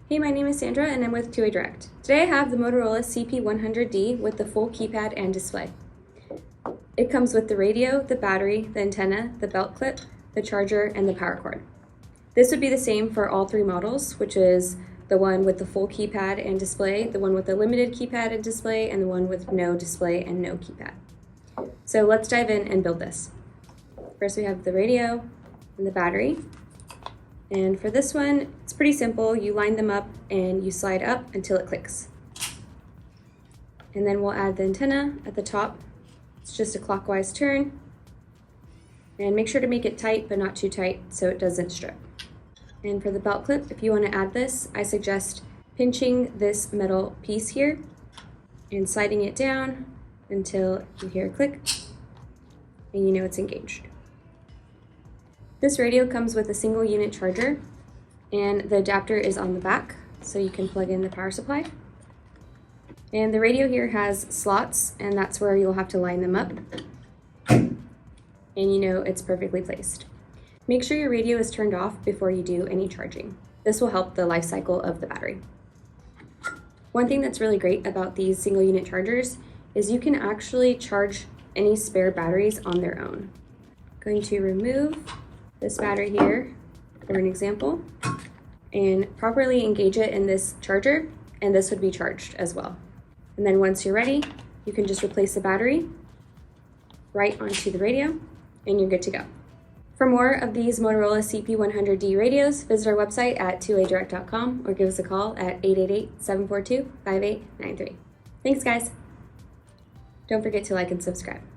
Hey, my name is Sandra and I'm with 2A Direct. Today I have the Motorola CP100d with the full keypad and display. It comes with the radio, the battery, the antenna, the belt clip, the charger, and the power cord. This would be the same for all three models, which is the one with the full keypad and display, the one with the limited keypad and display, and the one with no display and no keypad. So let's dive in and build this. First we have the radio and the battery. And for this one, it's pretty simple. You line them up and you slide up until it clicks. And then we'll add the antenna at the top. It's just a clockwise turn. And make sure to make it tight, but not too tight so it doesn't strip. And for the belt clip, if you want to add this, I suggest pinching this metal piece here and sliding it down until you hear a click and you know it's engaged. This radio comes with a single unit charger and the adapter is on the back so you can plug in the power supply. And the radio here has slots and that's where you'll have to line them up. And you know it's perfectly placed. Make sure your radio is turned off before you do any charging. This will help the life cycle of the battery. One thing that's really great about these single unit chargers is you can actually charge any spare batteries on their own. I'm going to remove this battery here for an example and properly engage it in this charger, and this would be charged as well. And then once you're ready, you can just replace the battery right onto the radio and you're good to go. For more of these Motorola CP100d radios, visit our website at 2adirect.com or give us a call at 888-742-5893. Thanks guys. Don't forget to like and subscribe.